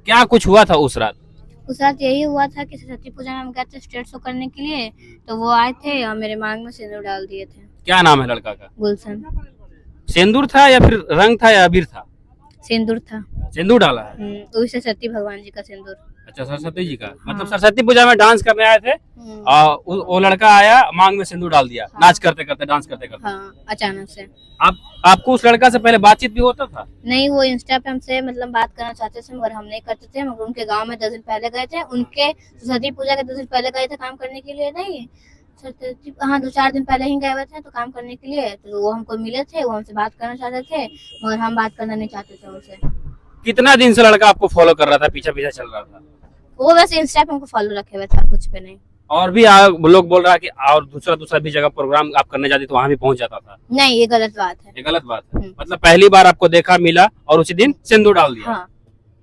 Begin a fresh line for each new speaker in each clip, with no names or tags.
क्या कुछ हुआ था उस रात?
उस रात यही हुआ था कि सरस्वती पूजा में हम गए थे स्टेज शो करने के लिए, तो वो आए थे और मेरे मांग में सिंदूर डाल दिए थे।
क्या नाम है लड़का का?
गुलशन।
सिंदूर था या फिर रंग था या अबीर था?
सिंदूर था।
सिंदूर डाला है।
वो सरस्वती भगवान जी का सिंदूर।
अच्छा, सरस्वती जी का।
हाँ।
मतलब सरस्वती पूजा में डांस करने आए थे और वो लड़का आया, मांग में सिंदूर डाल दिया।
हाँ।
नाच करते करते, डांस करते करते।
हाँ, अचानक से।
आपको उस लड़का से पहले बातचीत भी होता था?
नहीं, वो इंस्टा पे हमसे मतलब बात करना चाहते थे मगर हम नहीं करते थे। मगर उनके गांव में 10 दिन पहले गए थे, उनके सरस्वती पूजा के 10 दिन पहले गए थे काम करने के लिए। नहीं, सरस्वती हाँ 2-4 दिन पहले ही गए हुए थे तो काम करने के लिए। तो वो हमको मिले थे, वो हमसे बात करना चाहते थे मगर हम बात करना नहीं चाहते थे उनसे।
कितना दिन से लड़का आपको फॉलो कर रहा था, पीछे पीछे चल रहा था?
वो वैसे इंस्टा पे हमको फॉलो रखे हुए था, कुछ पे नहीं।
और भी लोग बोल रहा है कि और दूसरा भी जगह प्रोग्राम आप करने जाती तो वहां भी पहुंच जाता था।
नहीं, ये गलत बात है।
ये गलत बात है। मतलब पहली बार आपको देखा, मिला और उसी दिन सिंदूर डाल दिया।
हाँ।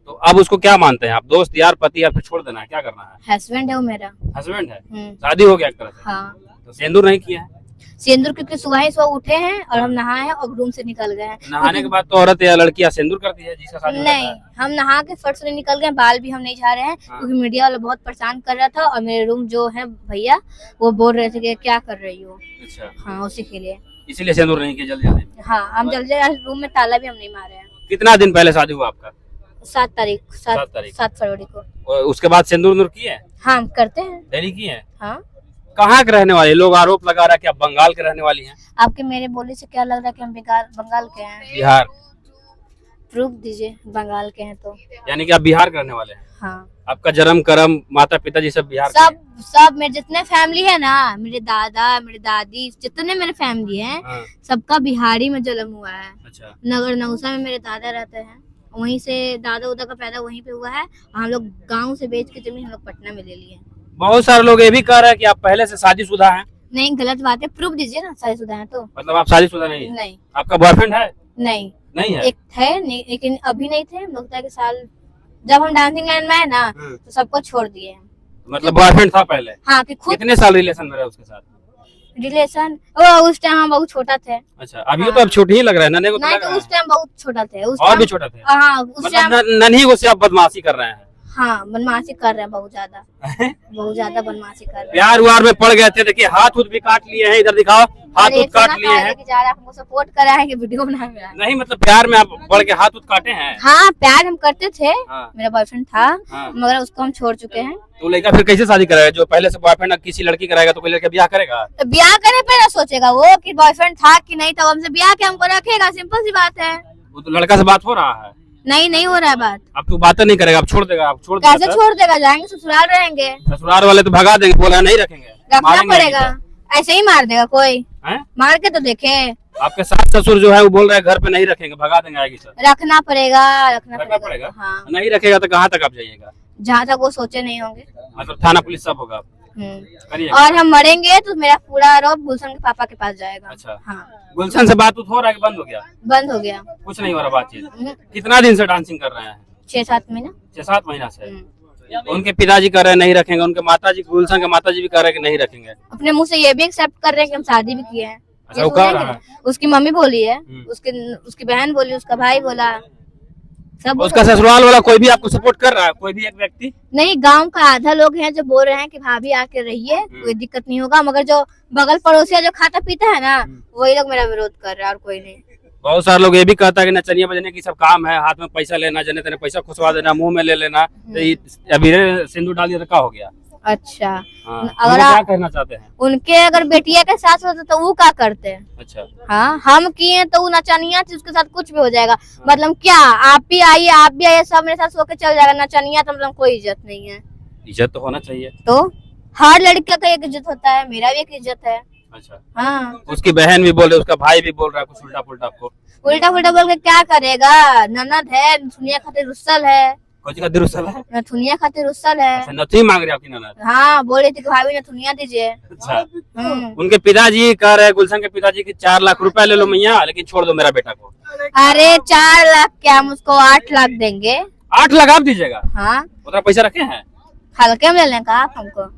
तो अब उसको क्या मानते हैं आप? दोस्त, यार, पति, या फिर छोड़ देना है? क्या करना है?
हस्बैंड है वो मेरा।
हस्बैंड है? शादी हो गया एक तरह से?
हाँ।
तो सिंदूर नहीं किया है?
सिंदूर क्योंकि सुबह ही सुबह उठे हैं और हम नहाए हैं और रूम से निकल गए हैं।
नहाने के बाद तो औरत या लड़कियां सिंदूर करती है जिसका शादी होता
नहीं,
है।
हम नहा के फट से निकल गए, बाल भी हम नहीं झाड़े हैं क्योंकि मीडिया वाला बहुत परेशान कर रहा था और मेरे रूम जो है भैया वो बोल रहे थे कि क्या कर रही हो।
अच्छा।
हाँ, उसी के लिए।
इसीलिए सिंदूर नहीं किया जल्दी जल्दी?
हाँ, हम जल्दी रूम में ताला भी हम नहीं मारे हैं।
कितना दिन पहले शादी हुआ आपका?
7 तारीख
7
फरवरी को।
और उसके बाद सिंदूर किए हैं?
हाँ, हम करते हैं।
डेली किए हैं?
हाँ।
कहाँ के रहने वाले लोग आरोप लगा रहा है कि आप बंगाल के रहने वाली हैं?
आपके मेरे बोली से क्या लग रहा है कि हम बंगाल के हैं?
बिहार।
प्रूफ दीजिए बंगाल के हैं तो।
यानी कि आप बिहार के रहने वाले हैं?
हाँ।
आपका जन्म कर्म, माता पिताजी सब बिहार के हैं?
सब मेरे जितने फैमिली है ना, मेरे दादा मेरे दादी जितने मेरे फैमिली है सबका बिहारी में जन्म हुआ है।
अच्छा।
नगर नौसा में मेरे दादा रहते हैं, वहीं से दादा उदा का पैदा वहीं पे हुआ है। हम लोग गांव से बेच के जमीन हम लोग पटना में ले लिए।
बहुत सारे लोग ये भी कह रहे हैं कि आप पहले से शादीशुदा हैं।
नहीं, गलत बात है। प्रूफ दीजिए ना शादीशुदा है तो।
मतलब आप शादीशुदा नहीं?
नहीं।
आपका बॉयफ्रेंड है?
नहीं।
नहीं है?
एक थे लेकिन अभी नहीं थे। लगता है कि साल जब हम डांसिंग लाइन में है ना तो सबको छोड़ दिए हैं।
मतलब बॉयफ्रेंड था पहले?
हाँ, कि खुद।
कितने साल रिलेशन में रहे उसके साथ?
रिलेशन उस टाइम हम बहुत छोटा थे।
अच्छा, अभी तो अब छोटे ही लग रहा है। नन्हे को तो
नहीं,
लग
तो
रहा
उस टाइम बहुत छोटा थे। उस
और
टाइम
भी छोटा थे?
हाँ, उस टाइम
मतलब नन्ही को से आप बदमाशी कर रहे हैं?
हाँ, बदमाशी कर रहे हैं बहुत ज्यादा। बहुत ज्यादा बदमाशी कर रहे हैं।
प्यार व्यार में पड़ गए थे? देखिए हाथ उठ भी काट लिए हैं, इधर दिखाओ, हाथ उठ काट लिए हैं।
हमको सपोर्ट करा है कि वीडियो बना है।
नहीं, मतलब प्यार में आप पड़ के हाथ उठ काटे हैं?
हाँ, प्यार हम करते थे।
हाँ।
मेरा बॉयफ्रेंड था।
हाँ।
मगर उसको हम छोड़ चुके हैं।
तो लड़का फिर कैसे शादी कराएगा? जो पहले से बॉयफ्रेंड किसी लड़की कराएगा तो कोई लड़का ब्याह करेगा?
तो ब्याह करने पे ना सोचेगा वो कि बॉयफ्रेंड था कि नहीं था, हमसे ब्याह के हमको रखेगा। सिंपल सी बात है।
वो तो लड़का से बात हो रहा है?
नहीं हो रहा है बात।
अब तो बातें नहीं करेगा, आप छोड़ देगा? आप छोड़
कैसे छोड़ देगा? जाएंगे ससुराल रहेंगे।
ससुराल वाले तो भगा देंगे, बोला नहीं रखेंगे,
रखना पड़ेगा। ऐसे ही मार देगा कोई? मार के तो देखे।
आपके सास ससुर जो है वो बोल रहे हैं घर पे नहीं रखेंगे, भगा देंगे आएगी सर।
रखना पड़ेगा। रखना
पड़ेगा।
हाँ।
नहीं रखेगा तो कहाँ तक आप जाइएगा?
जहाँ तक वो सोचे नहीं होंगे।
मतलब थाना पुलिस सब होगा?
और हम मरेंगे तो मेरा पूरा आरोप गुलशन के पापा के पास जाएगा।
अच्छा।
हाँ।
गुलशन से बात हो रहा है कि बंद हो गया?
बंद हो गया।
कुछ नहीं हो रहा बातचीत? कितना दिन से डांसिंग कर रहे हैं?
6-7 महीना।
6-7 महीना से? उनके पिताजी कह रहे हैं नहीं रखेंगे, उनके माताजी, गुलशन के माताजी भी कह रहे हैं कि नहीं रखेंगे।
अपने मुंह से ये भी एक्सेप्ट कर रहे हैं कि हम शादी भी किए हैं।
अच्छा, वो कह रहा है?
उसकी मम्मी बोली है, उसकी बहन बोली, उसका भाई बोला, सब।
उसका ससुराल वाला कोई भी आपको सपोर्ट कर रहा है? कोई भी एक व्यक्ति
नहीं, गांव का आधा लोग हैं जो बोल रहे हैं कि भाभी आके रहिए, कोई दिक्कत नहीं होगा। मगर जो बगल पड़ोसी जो खाता पीता है ना वही लोग मेरा विरोध कर रहे हैं और कोई नहीं।
बहुत सारे लोग ये भी कहता है कि नचनिया बजने की सब काम है, हाथ में पैसा लेना, जने तेने पैसा खुशवा देना, मुंह में ले लेना। तो अभी सिंदूर डाल दिया तो क्या हो गया?
अच्छा।
अगर क्या कहना चाहते हैं?
उनके अगर बेटिया के साथ होते तो वो क्या करते हैं?
अच्छा।
हाँ, हम किए तो वो नचनिया थी, उसके साथ कुछ भी हो जाएगा। मतलब क्या आप भी आइए, आप भी आइए, सब मेरे साथ सो के चल जाएगा। नचनिया तो मतलब कोई इज्जत नहीं है।
इज्जत तो होना चाहिए।
तो हर लड़के का एक इज्जत होता है, मेरा भी एक इज्जत है।
अच्छा।
हाँ।
उसकी बहन भी बोल रही, उसका भाई भी बोल रहा है कुछ उल्टा पुल्टा। आपको
उल्टा पुल्टा बोल के क्या करेगा? ननद है, नथुनिया खातिर रुस्सल है।
कुछ का दिरुसल है?
नथुनिया खातिर रुस्सल है।
अच्छा, नथुनी मांग रही आपकी ननद?
हाँ, बोल रही थी कि भाभी नथुनिया दीजिए।
अच्छा। उनके पिताजी कह रहे हैं, गुलशन के पिताजी की 4 लाख रुपए ले लो मैया, लेकिन छोड़ दो मेरा बेटा को।
अरे 4 लाख क्या, हम उसको 8 लाख देंगे।
8 लाख आप दीजिएगा?
हाँ।
उतना पैसा रखे हैं?
हल्के में ले लें का आप हमको?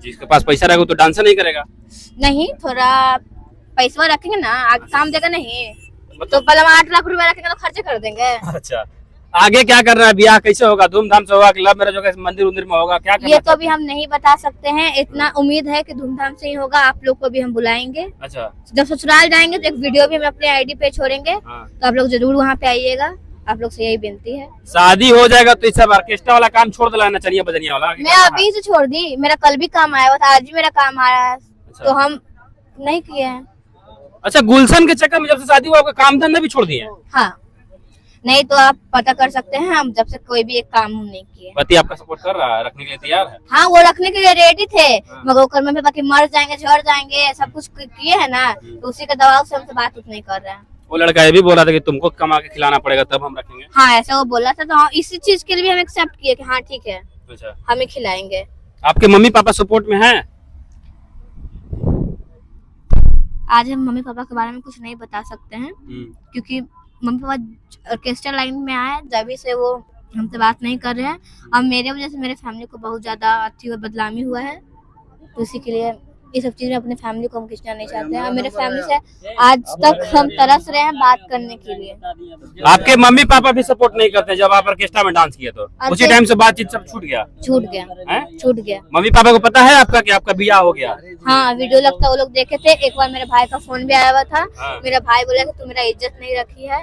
जिसके पास पैसा रहेगा तो डांस नहीं करेगा।
नहीं, थोड़ा पैसा रखेंगे ना, आगे काम देगा नहीं तो पहले हम 8 लाख रुपए रखेंगे तो खर्चे कर देंगे।
अच्छा, आगे क्या करना है? ब्याह कैसे होगा? धूमधाम से होगा कि लव मैरिज होगा, मंदिर उंदिर में होगा? क्या करना
ये तो अभी हम नहीं बता सकते हैं, इतना उम्मीद है कि धूमधाम से ही होगा। आप लोग को भी हम बुलाएंगे।
अच्छा।
जब ससुराल जाएंगे तो एक वीडियो भी हम अपने आईडी पे छोड़ेंगे,
हाँ।
तो आप लोग जरूर वहाँ पे आइएगा। आप लोग से यही विनती है।
शादी हो जाएगा तो इस सब ऑर्केस्ट्रा वाला काम छोड़ देना, नचनिया बजनिया वाला?
मैं अभी से छोड़ दी, मेरा कल भी काम आया हुआ था, आज भी मेरा काम आया है, तो हम नहीं किए हैं।
अच्छा, गुलशन के चक्कर में जब से शादी हुआ आपका काम धंधा भी छोड़ दिए?
हाँ, नहीं तो आप पता कर सकते हैं, हम जब से कोई भी एक काम हम नहीं किए।
पति आपका सपोर्ट कर रहा है, रखने के लिए तैयार है?
हाँ, वो रखने के लिए रेडी थे, मगर वो कर्म में बाकी मर जाएंगे, झड़ जाएंगे, सब कुछ किए है ना, तो उसी के दबाव से हमसे बात नहीं कर रहे हैं।
वो लड़का ये भी बोला था कि तुमको कमा के खिलाना पड़ेगा तब हम रखेंगे।
हाँ, ऐसा वो बोला था, तो हाँ, इसी चीज के लिए भी हम एक्सेप्ट किए कि हाँ ठीक है,
अच्छा,
हम ही खिलाएंगे।
आपके मम्मी पापा सपोर्ट में हैं?
आज हम मम्मी पापा के बारे में कुछ नहीं बता सकते हैं, क्योंकि मम्मी पापा ऑर्केस्ट्रा लाइन में आए जब से वो हमसे बात नहीं कर रहे हैं। अब मेरे वजह से मेरे फैमिली को बहुत ज्यादा अच्छी और बदनामी हुआ है, तो इसी के लिए ये सब चीज में अपने फैमिली को हम खींचना नहीं चाहते हैं। और मेरे फैमिली से आज तक हम तरस रहे हैं बात करने के लिए।
आपके मम्मी पापा भी सपोर्ट नहीं करते? जब आप ऑर्केस्ट्रा में डांस किए तो उसी टाइम से बातचीत सब छूट गया?
छूट गया।
मम्मी पापा को पता है आपका कि आपका ब्याह हो गया?
हाँ, वीडियो लगता वो लोग देखे थे। एक बार मेरे भाई का फोन भी आया हुआ था।
हाँ।
मेरा भाई बोला कि तू मेरा इज्जत नहीं रखी है।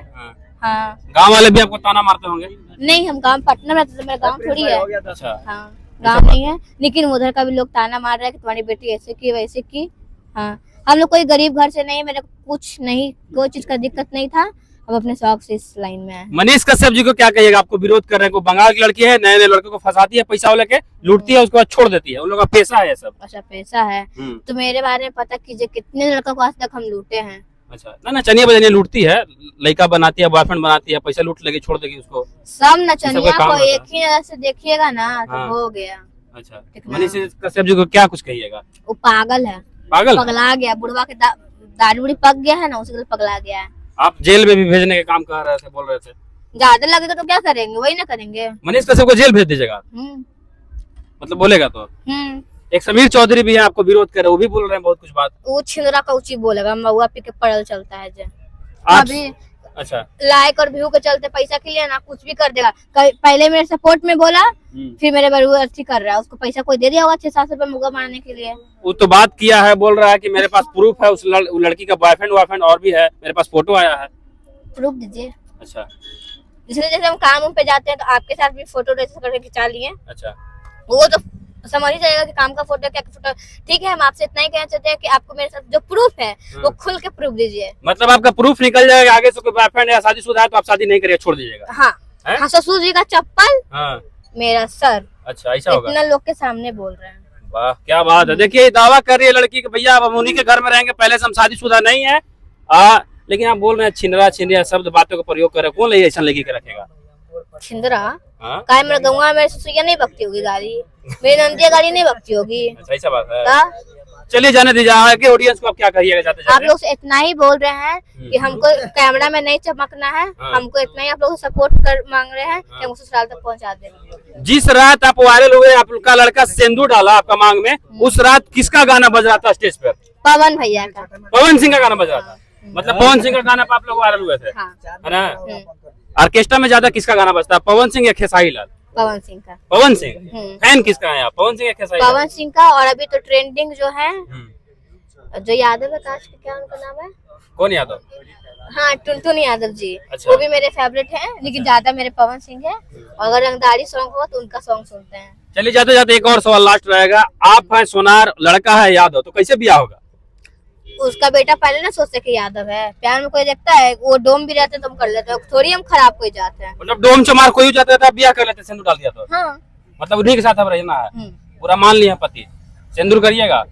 हाँ।
गाँव वाले भी आपको ताना मारते होंगे?
नहीं, हम गाँव पटना में रहते थे, मेरा गाँव थोड़ी है।
अच्छा।
हाँ, गाँव नहीं है, लेकिन उधर का भी लोग ताना मार रहा है कि तुम्हारी बेटी ऐसे की वैसे की। हाँ, हम लोग कोई गरीब घर से नहीं, मेरे कुछ नहीं, कोई चीज का दिक्कत नहीं था। अब अपने शौक से इस लाइन में आए। मनीष
कश्यप जी को क्या कहिएगा? आपको विरोध कर रहे हैं, को बंगाल की लड़की है, नए नए लड़के को फंसाती है, पैसा लेके लूटती है, उसके बाद छोड़ देती है, उन लोगों का पैसा है सब।
अच्छा, पैसा है तो मेरे बारे में पता कीजिए, कितने लड़कों को आज तक हम लूटे हैं।
अच्छा, ना नचनिया बजनिया लूटती है, लड़का बनाती है, बॉयफ्रेंड बनाती है, पैसा लूट लेगी, छोड़ देगी उसको।
सब नचनिया को एक ही नजर से देखिएगा ना तो
हाँ।
हो गया।
अच्छा, मनीष कश्यप जी को क्या कुछ कहिएगा?
वो पागल है, पगला गया, बुढ़वा के दारू उड़ी पक गया है ना, उसी के लिए पगला गया है।
आप जेल में भी भेजने के काम कर रहे थे, बोल रहे थे।
ज्यादा लगेगा तो क्या करेंगे, वही ना करेंगे।
मनीष कश्यप को जेल भेज दीजिएगा? मतलब बोलेगा तो? एक समीर चौधरी भी है, आपको विरोध कर रहे, वो भी बोल रहे हैं बहुत कुछ बात।
वो छिंदरा का उची बोलेगा, महुआ पी के पड़ल चलता है जे। अभी
अच्छा,
लाइक और व्यू के चलते पैसा के लिए ना कुछ भी कर देगा। पहले मेरे सपोर्ट में बोला, फिर मेरे बारे में अच्छी कर रहा है। उसको पैसा कोई दे दिया होगा 6-7 रुपए मुर्गा मारने के लिए।
वो तो बात किया है, बोल रहा है कि मेरे पास प्रूफ है, उस लड़की का बॉयफ्रेंड और भी है, मेरे पास फोटो आया है।
प्रूफ दीजिए।
अच्छा,
इसलिए जैसे हम काम पे जाते हैं तो आपके साथ भी फोटो रजिस्टर करके खिंचा लिए।
अच्छा,
वो तो समझ ही जाएगा कि काम का फोटो क्या फोटो। ठीक है, हम आपसे इतना ही कहना चाहते हैं कि आपको मेरे साथ जो प्रूफ है वो खुल के प्रूफ दीजिए।
मतलब आपका प्रूफ निकल जाएगा, आगे से कोई बॉयफ्रेंड या शादीशुदा है तो आप शादी नहीं करिए, छोड़ दीजिएगा?
हाँ, ससुर जी का चप्पल, मेरा सर।
अच्छा, ऐसा होगा?
इतना लोग के सामने बोल रहे हैं।
वाह, क्या बात है। देखिए, दावा कर रही है लड़की कि भैया अब उन्हीं के घर में रहेंगे, पहले से हम शादीशुदा नहीं है। लेकिन आप बोल रहे हैं छिंदरा छिंदरा शब्द बातों का प्रयोग कर रहे हैं। कौन ले ऐसा लड़की के रखेगा?
छिंदरा काय मेरे गौवा मेरे ससुरिया नहीं बकती होगी गाड़ी, मेरी नंदिया गाड़ी नहीं बकती होगी।
अच्छा, ऐसा बात है। चलिए जाने दीजिए, आगे ऑडियंस को आप क्या कहिएगा जाते जाते?
आप लोग से इतना ही बोल रहे हैं कि हमको कैमरा में नहीं चमकना है। हमको इतना ही आप लोग सपोर्ट कर मांग रहे हैं कि हमको ससुराल तक पहुंचा दें।
जिस रात आप वायरल हुए, आपका लड़का सिंदूर डाला आपका मांग में, उस रात किसका गाना बज रहा था स्टेज पर?
पवन भैया का।
पवन सिंह का गाना बज रहा था? मतलब पवन सिंह का गाना पर आप लोग वायरल हुए थे, है ना? ऑर्केस्ट्रा में ज्यादा किसका गाना बजता है, पवन सिंह या खेसारी लाल?
पवन सिंह का।
पवन सिंह फैन किसका है आप, पवन सिंह या खेसारी लाल?
पवन सिंह का। और अभी तो ट्रेंडिंग जो है, जो यादव है, काश क्या उनका नाम है?
कौन यादव?
हाँ, टुनटुन यादव जी।
अच्छा।
वो भी मेरे फेवरेट हैं, लेकिन ज्यादा मेरे पवन सिंह है। अगर रंगदारी सॉन्ग हो तो उनका सॉन्ग सुनते हैं।
चलिए जाते जाते एक और सवाल लास्ट रहेगा। आप है सोनार, लड़का है यादव, तो कैसे ब्याह होगा?
उसका बेटा पहले ना सोचते कि यादव है, प्यार में कोई देखता है, वो डोम भी रहते तो हम कर लेते हैं, थोड़ी हम खराब कोई जाते हैं।
मतलब डोम चमार कोई जाता था, ब्याह कर लेते, सिंदूर डाल दिया तो?
हाँ।
मतलब उन्हीं के साथ अब रहना है, पूरा मान लिया पति, सिंदूर करिएगा।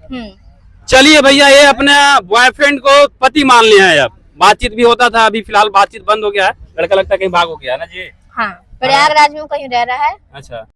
चलिए भैया, ये अपने बॉयफ्रेंड को पति मान लिया है। अब बातचीत भी होता था, अभी फिलहाल बातचीत बंद हो गया है। लड़का लगता है कहीं भाग हो गया है ना जी?
हाँ, प्रयागराज में कहीं रह रहा है।
अच्छा।